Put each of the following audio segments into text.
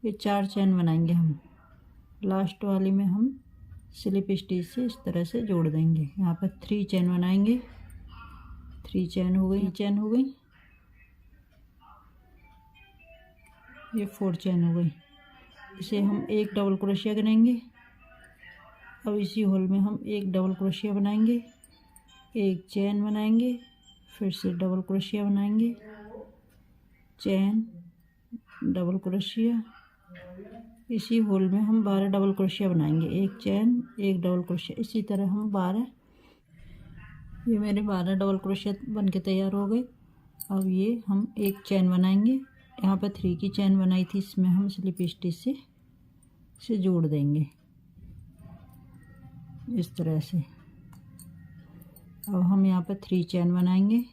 ये 4 चैन बनाएंगे हम। लास्ट वाली में हम स्लिप स्टिच से इस तरह से जोड़ देंगे। यहाँ पर 3 चैन बनाएंगे। 3 चैन हो गई, चैन हो गई, ये 4 चैन हो गई। इसे हम एक डबल क्रोशिया करेंगे। अब इसी होल में हम एक डबल क्रोशिया बनाएंगे, एक चैन बनाएंगे, फिर से डबल क्रोशिया बनाएंगे, चैन, डबल क्रोशिया। इसी होल में हम 12 डबल क्रोशिया बनाएंगे, एक चैन, एक डबल क्रोशिया। इसी तरह हम 12, ये मेरे 12 डबल क्रोशिया बन के तैयार हो गए। अब ये हम एक चैन बनाएंगे। यहाँ पर 3 की चैन बनाई थी, इसमें हम स्लिप स्टिच से जोड़ देंगे इस तरह से। अब हम यहाँ पर 3 चैन बनाएंगे।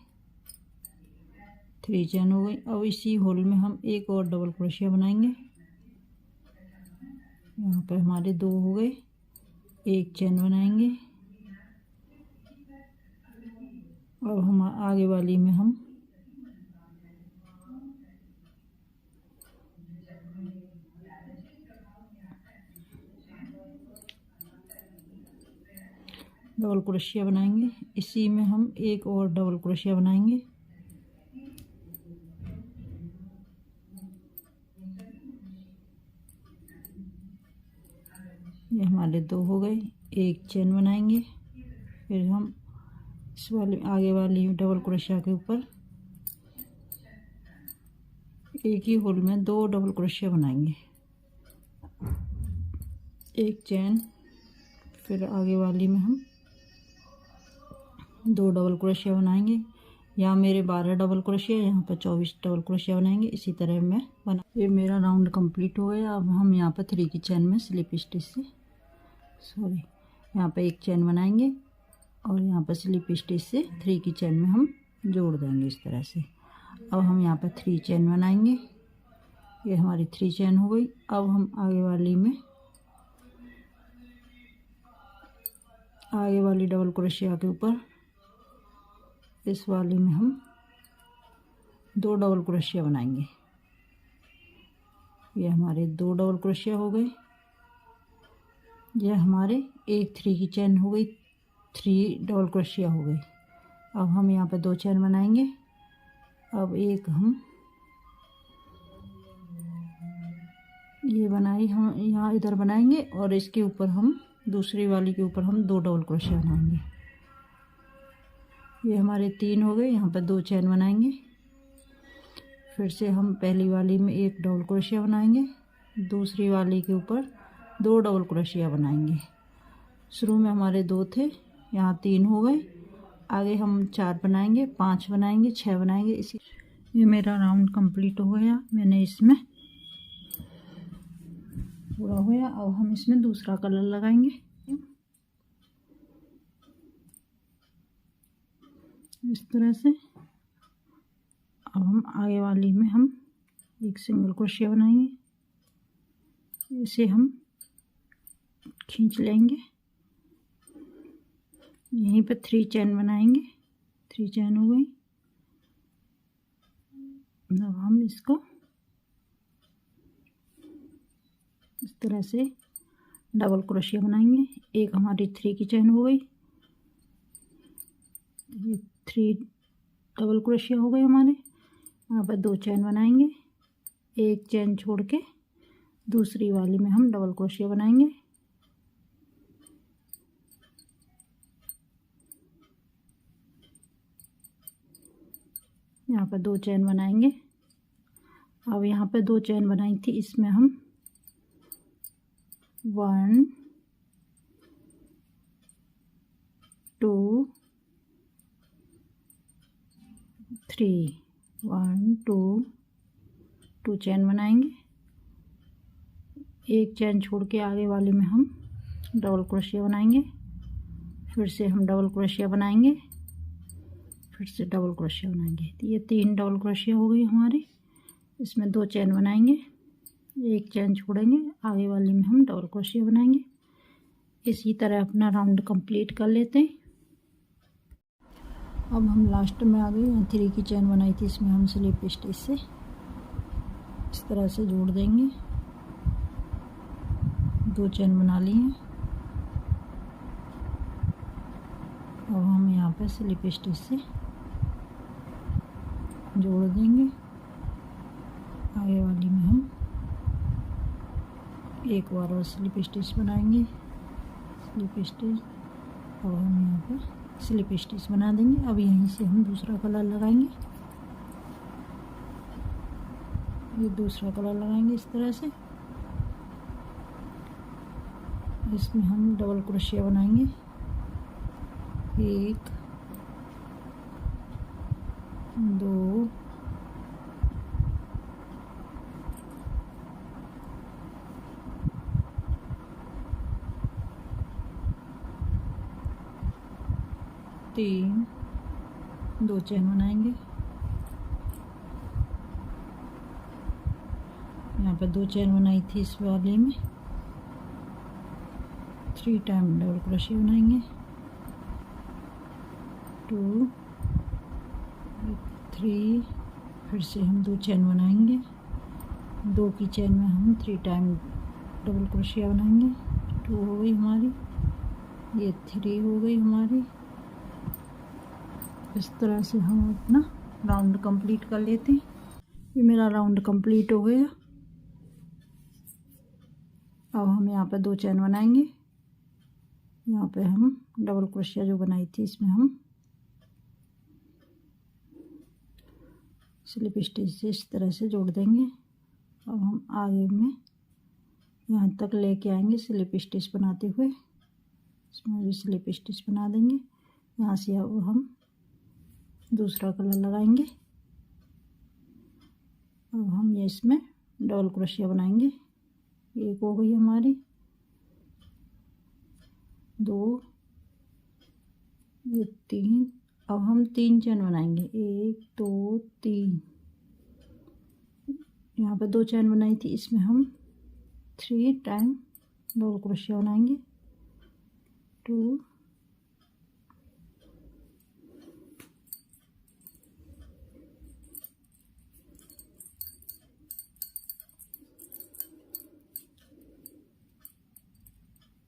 3 चैन हो गई। अब इसी होल में हम एक और डबल क्रोशिया बनाएंगे। यहाँ पर हमारे 2 हो गए, एक चैन बनाएंगे। अब हम आगे वाली में हम डबल क्रोशिया बनाएंगे। इसी में हम एक और डबल क्रोशिया बनाएंगे। ये हमारे 2 हो गए, एक चैन बनाएंगे। फिर हम इस वाली आगे वाली डबल क्रोशिया के ऊपर एक ही होल में 2 डबल क्रोशिया बनाएंगे, एक चैन, फिर आगे वाली में हम 2 डबल क्रोशिया बनाएंगे। यहाँ मेरे 12 डबल क्रोशिया, यहाँ पर 24 डबल क्रोशिया बनाएंगे। इसी तरह मैं बना, ये मेरा राउंड कंप्लीट हो गया। अब हम यहाँ पर 3 की चैन में स्लिप स्टिच से यहाँ पर एक चैन बनाएंगे और यहाँ पर स्लिप स्टिच से 3 की चैन में हम जोड़ देंगे इस तरह से। अब हम यहाँ पर 3 चैन बनाएंगे। ये हमारी 3 चैन हो गई। अब हम आगे वाली डबल क्रोशिया के ऊपर इस वाली में हम 2 डबल क्रोशिया बनाएंगे। ये हमारे 2 डबल क्रोशिया हो गए। यह हमारे एक 3 की चैन हो गई, 3 डबल क्रोशिया हो गई। अब हम यहाँ पर 2 चैन बनाएंगे। अब एक हम ये बनाई, हम यहाँ इधर बनाएंगे और इसके ऊपर हम दूसरी वाली के ऊपर हम 2 डबल क्रोशिया बनाएंगे। ये हमारे 3 हो गए। यहाँ पर 2 चैन बनाएंगे। फिर से हम पहली वाली में एक डबल क्रोशिया बनाएंगे, दूसरी वाली के ऊपर 2 डबल क्रोशिया बनाएंगे। शुरू में हमारे 2 थे, यहाँ 3 हो गए। आगे हम 4 बनाएंगे, 5 बनाएंगे, 6 बनाएंगे। इसी ये मेरा राउंड कंप्लीट हो गया। मैंने इसमें पूरा हो गया। अब हम इसमें दूसरा कलर लगाएंगे। इस तरह से। अब हम आगे वाली में हम एक सिंगल क्रोशिया बनाएंगे। इसे हम खींच लेंगे। यहीं पर 3 चैन बनाएंगे। 3 चैन हो गई। अब हम इसको इस तरह से डबल क्रोशिया बनाएंगे। एक हमारी 3 की चैन हो गई, ये 3 डबल क्रोशिया हो गए हमारे। यहाँ पर 2 चैन बनाएंगे, एक चैन छोड़ के दूसरी वाली में हम डबल क्रोशिया बनाएंगे। यहाँ पर 2 चैन बनाएंगे। अब यहाँ पर 2 चैन बनाई थी, इसमें हम 1 2 3 1 2 चैन बनाएंगे। एक चैन छोड़ के आगे वाले में हम डबल क्रोशिया बनाएंगे। फिर से हम डबल क्रोशिया बनाएंगे, फिर से डबल क्रोशिया बनाएंगे। तो ये 3 डबल क्रोशिया हो गई हमारी। इसमें 2 चैन बनाएंगे, एक चैन छोड़ेंगे, आगे वाली में हम डबल क्रोशिया बनाएंगे। इसी तरह अपना राउंड कंप्लीट कर लेते हैं। अब हम लास्ट में आ गए। यहाँ 3 की चैन बनाई थी, इसमें हम स्लिप स्टिच से इस तरह से जोड़ देंगे। 2 चेन बना लिए हैं। अब हम यहाँ पे स्लिप स्टिच से जोड़ देंगे। आगे वाली में हम एक बार और स्लिप स्टिच बनाएंगे, स्लिप स्टिच। अब हम यहाँ पे स्लिप स्टिच बना देंगे। अब यहीं से हम दूसरा कलर लगाएंगे, ये दूसरा कलर लगाएंगे इस तरह से। इसमें हम डबल क्रोशिया बनाएंगे, 1 2 3, 2 चेन बनाएंगे। यहाँ पे 2 चेन बनाई थी इस वाले में, 3 टाइम डबल क्रोशिया बनाएंगे, 2 3, फिर से हम 2 चेन बनाएंगे। 2 की चेन में हम 3 टाइम डबल क्रोशिया बनाएंगे। 2 हो गई हमारी, ये 3 हो गई हमारी। इस तरह से हम अपना राउंड कंप्लीट कर लेते हैं। ये मेरा राउंड कंप्लीट हो गया। अब हम यहाँ पे 2 चेन बनाएंगे। यहाँ पे हम डबल क्रोशिया जो बनाई थी इसमें हम स्लिप स्टिच से इस तरह से जोड़ देंगे। अब हम आगे में यहाँ तक लेके आएंगे स्लिप स्टिच बनाते हुए, इसमें भी स्लिप स्टिच बना देंगे। यहाँ से अब हम दूसरा कलर लगाएंगे। अब हम ये इसमें डबल क्रोशिया बनाएंगे। 1 हो गई हमारी, 2, ये 3। अब हम 3 चेन बनाएंगे, 1 2 3। यहाँ पे 2 चेन बनाई थी, इसमें हम 3 टाइम डबल क्रोशिया बनाएंगे। 2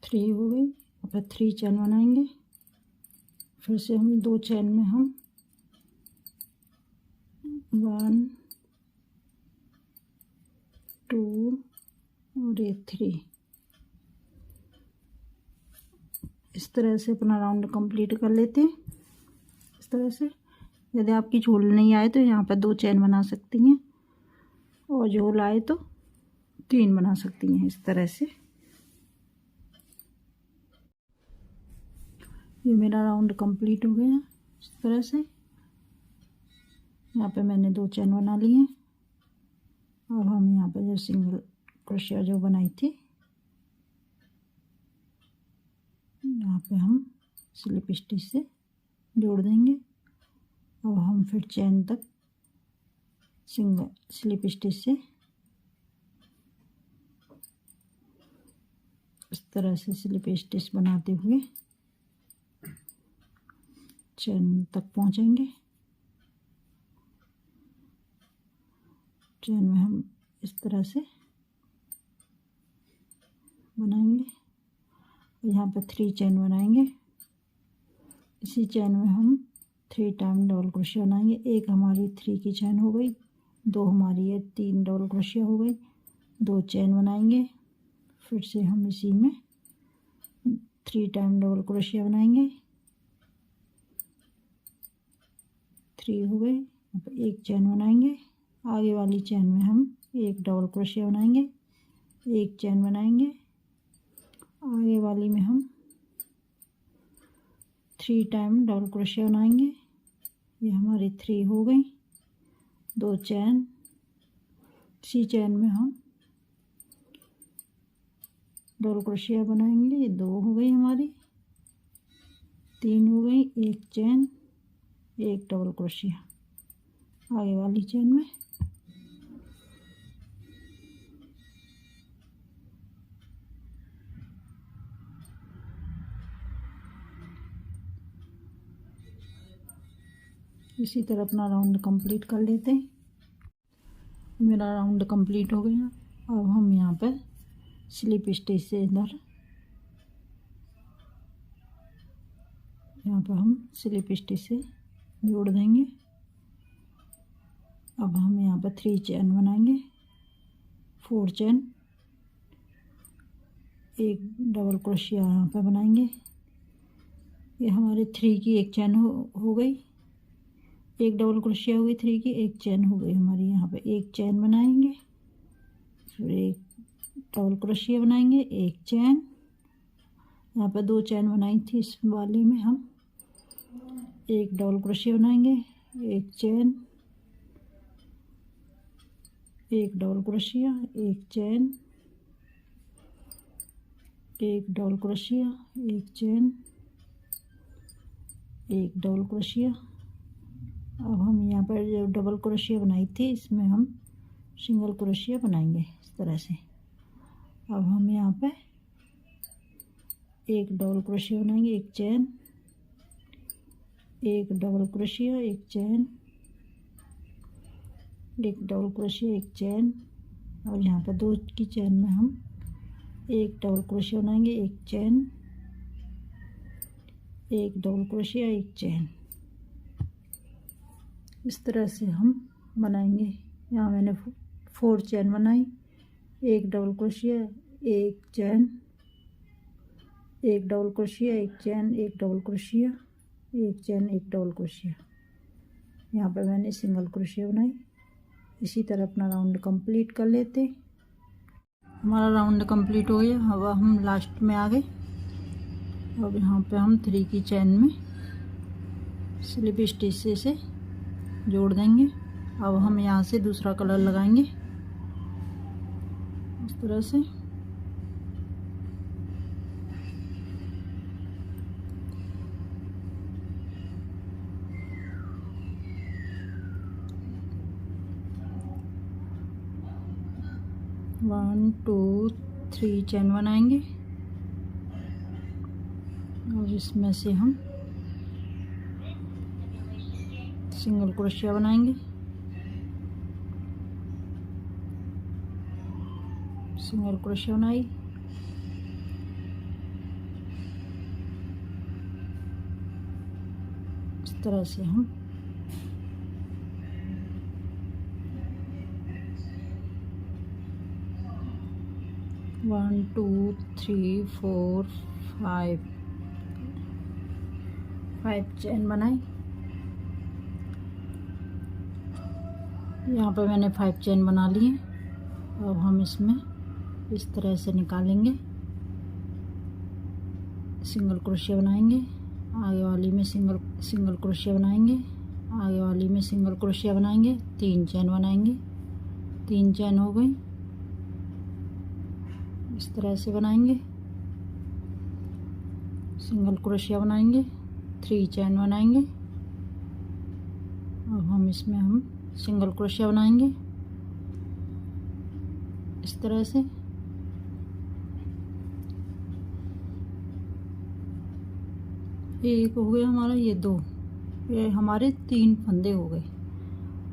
3 हो गई। अब 3 चेन बनाएंगे। फिर से हम 2 चेन में हम 1 2 और ये 3, इस तरह से अपना राउंड कंप्लीट कर लेते हैं। इस तरह से यदि आपकी झोल नहीं आए तो यहाँ पर 2 चेन बना सकती हैं, और झोल आए तो 3 बना सकती हैं। इस तरह से ये मेरा राउंड कंप्लीट हो गया। इस तरह से यहाँ पे मैंने 2 चेन बना लिए हैं। अब हम यहाँ पे जो सिंगल क्रोशिया जो बनाई थी, यहाँ पे हम स्लिप स्टिच से जोड़ देंगे। अब हम फिर चेन तक सिंगल स्लिप स्टिच से इस तरह से स्लिप स्टिच बनाते हुए चेन तक पहुँचेंगे। चेन में हम इस तरह से बनाएंगे। यहाँ पर 3 चेन बनाएंगे। इसी चेन में हम 3 टाइम डबल क्रोशिया बनाएंगे। 1 हमारी 3 की चेन हो गई, 2 हमारी ये 3 डबल क्रोशिया हो गई। 2 चेन बनाएंगे। फिर से हम इसी में 3 टाइम डबल क्रोशिया बनाएंगे। 3 हो गए। अब 1 चेन बनाएंगे। आगे वाली चेन में हम 1 डबल क्रोशिया बनाएंगे, 1 चेन बनाएंगे। आगे वाली में हम 3 टाइम डबल क्रोशिया बनाएंगे। ये हमारी 3 हो गई। 2 चेन, इसी चेन में हम डबल क्रोशिया बनाएंगे। ये 2 हो गई हमारी, 3 हो गई। 1 चेन, 1 डबल क्रोशिया आगे वाली चेन में। इसी तरह अपना राउंड कंप्लीट कर लेते हैं। मेरा राउंड कंप्लीट हो गया। अब हम यहाँ पर स्लिप स्टिच से इधर यहाँ पर हम स्लिप स्टिच से जोड़ देंगे। अब हम यहाँ पर 3 चेन बनाएंगे, 4 चेन, एक डबल क्रोशिया यहाँ पे बनाएंगे। ये हमारे 3 की एक चेन हो गई, एक डबल क्रोशिया हो गई, 3 की एक चेन हो गई हमारी। यहाँ पे एक चेन बनाएंगे, फिर एक डबल क्रोशिया बनाएंगे, एक चेन। यहाँ पे 2 चेन बनाई थी, इस वाले में हम एक डबल क्रोशिया बनाएंगे, एक चेन, एक डबल क्रोशिया, एक चेन, एक डबल क्रोशिया, एक चेन, एक डबल क्रोशिया। अब हम यहाँ पर जो डबल क्रोशिया बनाई थी इसमें हम सिंगल क्रोशिया बनाएंगे इस तरह से। अब हम यहाँ पे एक डबल क्रोशिया बनाएंगे, एक चेन, एक डबल क्रोशिया, एक चेन, एक डबल क्रोशिया, एक चेन। और यहाँ पर 2 की चेन में हम एक डबल क्रोशिया बनाएंगे, एक चेन, एक डबल क्रोशिया, एक चेन। इस तरह से हम बनाएंगे। यहाँ मैंने 4 चेन बनाई, एक डबल क्रोशिया, एक चेन, एक डबल क्रोशिया, एक चेन, एक डबल क्रोशिया, एक चेन, एक डबल क्रोशिया। यहाँ पर मैंने सिंगल क्रोशिया बनाई। इसी तरह अपना राउंड कंप्लीट कर लेते। हमारा राउंड कंप्लीट हो गया। अब हम लास्ट में आ गए। अब यहाँ पे हम 3 की चेन में स्लिप स्टिच से जोड़ देंगे। अब हम यहाँ से दूसरा कलर लगाएंगे इस तरह से। वन, 2, 3 चेन बनाएंगे और इसमें से हम सिंगल क्रोशिया बनाएंगे, सिंगल क्रोशिया बनाई, इस तरह से हम वन, 2, 3, 4, 5 चेन बनाई। यहाँ पे मैंने 5 चेन बना लिए। अब हम इसमें इस तरह से निकालेंगे, सिंगल क्रोशिया बनाएंगे, आगे वाली में सिंगल क्रोशिया बनाएंगे, आगे वाली में सिंगल क्रोशिया बनाएंगे, 3 चेन बनाएंगे, 3 चेन हो गई। इस तरह से बनाएंगे, सिंगल क्रोशिया बनाएंगे, 3 चेन बनाएंगे। अब हम इसमें सिंगल क्रोशिया बनाएंगे इस तरह से। एक हो गया हमारा, ये 2, ये हमारे 3 फंदे हो गए।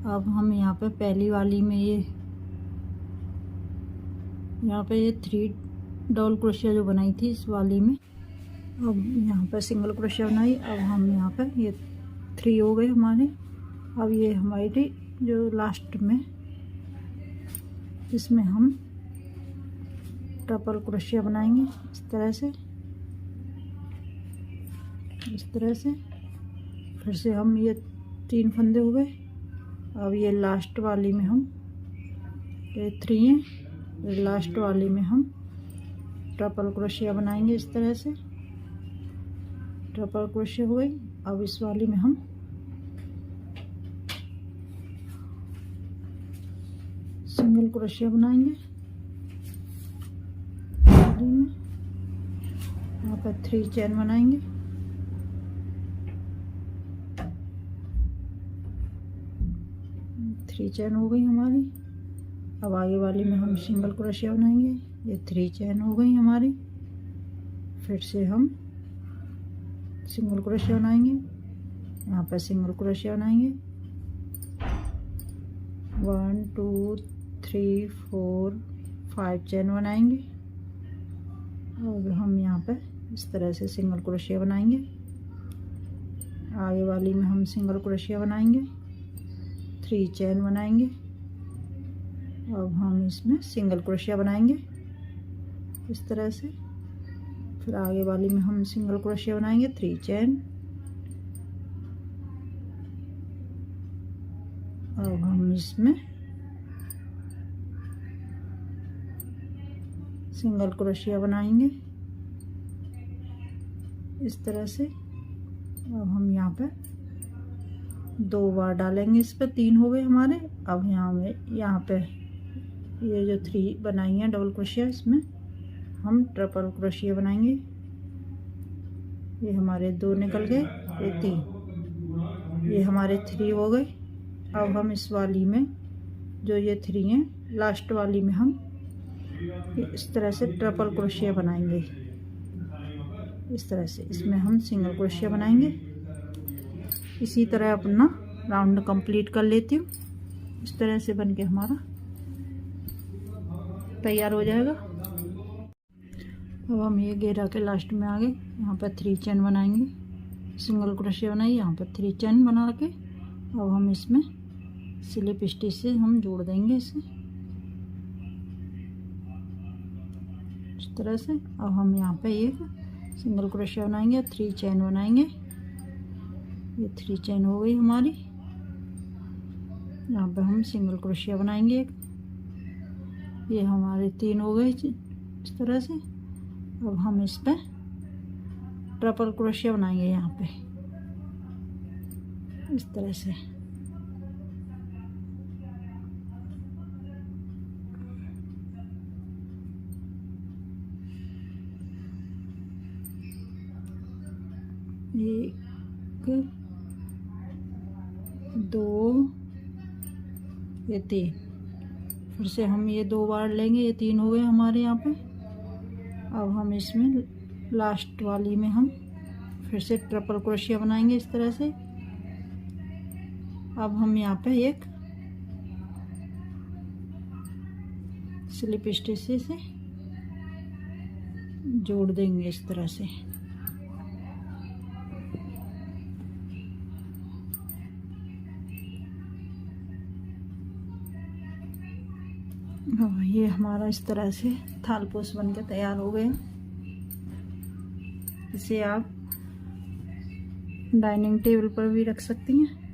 अब हम यहाँ पे पहली वाली में यहाँ पे ये 3 डबल क्रोशिया जो बनाई थी इस वाली में, अब यहाँ पर सिंगल क्रोशिया बनाई। अब हम यहाँ पर ये 3 हो गए हमारे। अब ये हमारी जो लास्ट में इसमें हम डबल क्रोशिया बनाएंगे इस तरह से, इस तरह से। फिर से हम ये 3 फंदे हो गए। अब ये लास्ट वाली में हम ये 3 हैं, लास्ट वाली में हम ट्रिपल क्रोशिया बनाएंगे इस तरह से। ट्रिपल क्रोशिया हो गई। अब इस वाली में हम सिंगल क्रोशिया बनाएंगे। यहाँ पर 3 चेन बनाएंगे, चेन हो गई हमारी। अब आगे वाली में हम सिंगल क्रोशिया बनाएंगे, ये 3 चेन हो गई हमारी। फिर से हम सिंगल क्रोशिया बनाएंगे, यहाँ पर सिंगल क्रोशिया बनाएंगे, 1, 2, 3, 4, 5 चेन बनाएंगे। और हम यहाँ पे इस तरह से सिंगल क्रोशिया बनाएंगे। आगे वाली में हम सिंगल क्रोशिया बनाएंगे, 3 चेन बनाएंगे। अब हम इसमें सिंगल क्रोशिया बनाएंगे इस तरह से। फिर आगे वाली में हम सिंगल क्रोशिया बनाएंगे, 3 चेन। अब हम इसमें सिंगल क्रोशिया बनाएंगे इस तरह से। अब हम यहाँ पे 2 बार डालेंगे, इस पे 3 हो गए हमारे। अब यहाँ पे ये जो 3 बनाई है डबल क्रोशिया, इसमें हम ट्रिपल क्रोशिया बनाएंगे। ये हमारे 2 निकल गए, ये 3, ये हमारे 3 हो गए। अब हम इस वाली में जो ये 3 हैं, लास्ट वाली में हम इस तरह से ट्रिपल क्रोशिया बनाएंगे इस तरह से। इसमें हम सिंगल क्रोशिया बनाएंगे। इसी तरह अपना राउंड कंप्लीट कर लेती हूँ। इस तरह से बन के हमारा तैयार हो जाएगा। अब हम ये घेरा के लास्ट में आ गए। यहाँ पर 3 चेन बनाएंगे, सिंगल क्रोशिया बनाइए, यहाँ पर 3 चेन बना के अब हम इसमें स्लिप स्टिच से हम जोड़ देंगे इसे इस तरह से। अब हम यहाँ पे एक सिंगल क्रोशिया बनाएंगे, 3 चेन बनाएंगे। ये 3 चेन हो गई हमारी। यहाँ पे हम सिंगल क्रोशिया बनाएंगे एक, ये हमारे 3 हो गए इस तरह से। अब हम इस पे ट्रिपल क्रोशिया बनाएंगे यहाँ पे इस तरह से। एक, 2, ये 3। फिर से हम ये 2 बार लेंगे, ये 3 हो गए हमारे यहाँ पे। अब हम इसमें लास्ट वाली में हम फिर से ट्रिपल क्रोशिया बनाएंगे इस तरह से। अब हम यहाँ पे एक स्लिप स्टिच से जोड़ देंगे इस तरह से। ये हमारा इस तरह से थालपोश बन के तैयार हो गए। इसे आप डाइनिंग टेबल पर भी रख सकती हैं।